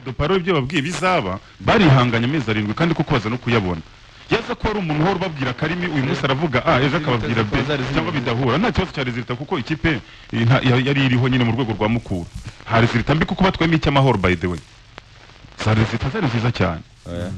duparo ibyo babwiye bizaba barihanganye amezi 7 kandi kuko baza no kuyabona yaza ko ari umuntu horo babwira karimi uyu munsi aravuga ejo akababwira B cyangwa bidahura nta kibazo cya resulta kuko ikipe yari iriho nyine mu rwego rwa mukuru ha resulta mbi kuko batwayemo icyamahoro by the way za resulta zari nziza cyane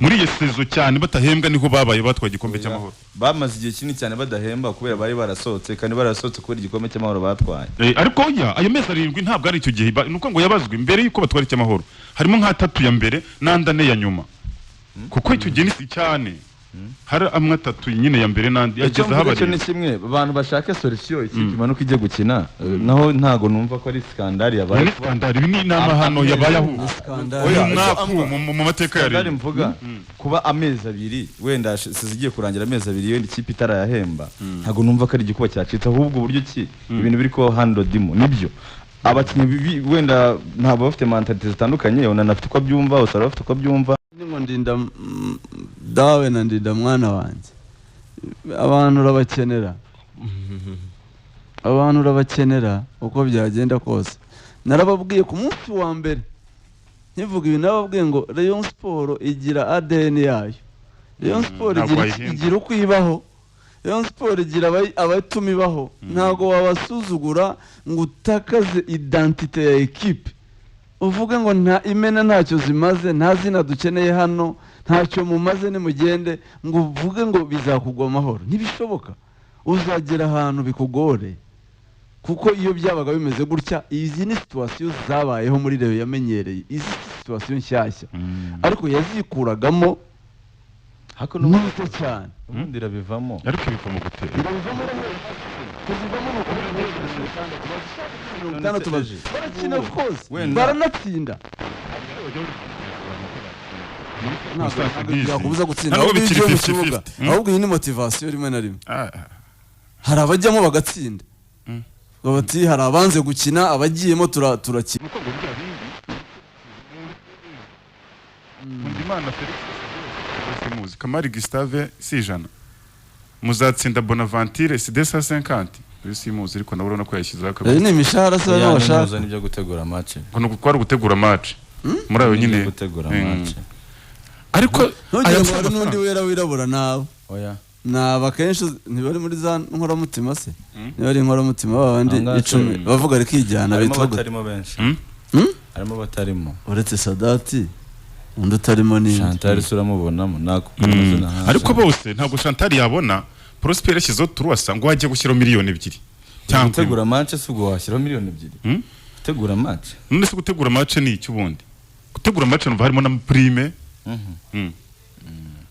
muri iyo sezo cyane batahembwa niho babaye batwaye igikombe cy'amahoro bamaze igihe kinini cyane badahemba kubera bari barasohotse kandi barasohotse kubera igikombe cy'amahoro batwaye ariko ayo mezi 7 ntabwo ari icyo gihe nuko ngo yabazwe imbere yuko batwara icyamahoro harimo nka 3 ya mbere n'andane ya nyuma kuko icyo gihe ni cyane hari amwe 3 nyine ya mbere nandi yageze habari cyo ni kimwe abantu bashaka solution ikipe imanuka ijye gukina naho ntago numva ko ari skandali yabaye ni skandali ni nama hano yabayeho mu mateka ya rero mvuga kuba amezi 2 wenda sizigiye kurangira amezi 2 wenda ikipe itarayahemba ntago numva ko ari igikuba cyacitse ahubwo buryo ki ibintu biri ko handle dimo nibyo abakinyi wenda ntabwo bafite mentalite zitandukanye unanafite ko byumva usara bafite ko byumva ngo ndinda dawe na ndinda mwana wanjye abantu urabakenera uko byagenda kose narababwiye ku munsi wa mbere nkivuga ibi nababwiye ngo Rayon Sport igira ADN yayo Rayon Sport igira uko ibaho Rayon Sport igira abatuma ibaho ntago wabasuzugura ngo utakaze identite ya equipe uvuge ngo nta imena ntacyo zimaze nta zina dukeneye hano ntacyo mumaze nimugende ngo uvuge ngo bizakugwa amahoro ntibishoboka uzagera ahantu bikugore kuko iyo byabaga bimeze gutya izi ni situation zabayeho muri Rayon yamenyereye izi situation nshyashya ariko yazikuragamo hako n'ubuto cyane ubundi irabivamo ariko bivamo gutera barakina of course baranatsinda ntabwo gutsinda ahubwo iyi ni motivation rimwe na rimwe hari abajyamo bagatsinda bati hari abanze gukina abagiyemo turakina Ndimana Felix muzi Kamari Gustave sijana muzatsinda Bonaventure C250 simuzi ariko nabona ko yashyizeho akabiri ni imishahara se n'abashaka n'ibyo gutegura match ngo nuko gutegura match muri ayo nyine gutegura match ariko aya n'undi wera wirabura nawe naba kenshi ntibari muri za nkoramutima se ntibari nkoramutima babandi 10 bavuga ariko ijyana bitwa batarimo benshi harimo batarimo uretse Sadati undi utarimo ni Chantal suramubonamo nako ariko bose ntabwo Chantal yabona Prosper yashyizeho turuwasa ngo wajye gushyiraho miliyoni 2 cyangwa gutegura match se ubwo washyiraho miliyoni 2 gutegura match none se gutegura match ni iki ubundi gutegura match numva harimo na prime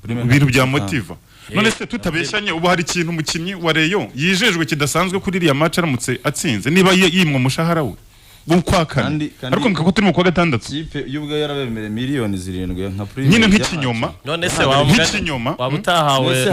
ibintu bya motiva none se tutabeshyanye ubu hari ikintu umukinnyi wa Rayon yijejwe kidasanzwe kuri iriya match aramutse atsinze niba yimwe umushahara we bukwakana ariko mukako turi mu kwa gatandatu ikipe y'ubwo yarabemereye miliyoni 7 nka prime nyine nk'ikinyoma none se waba utahawe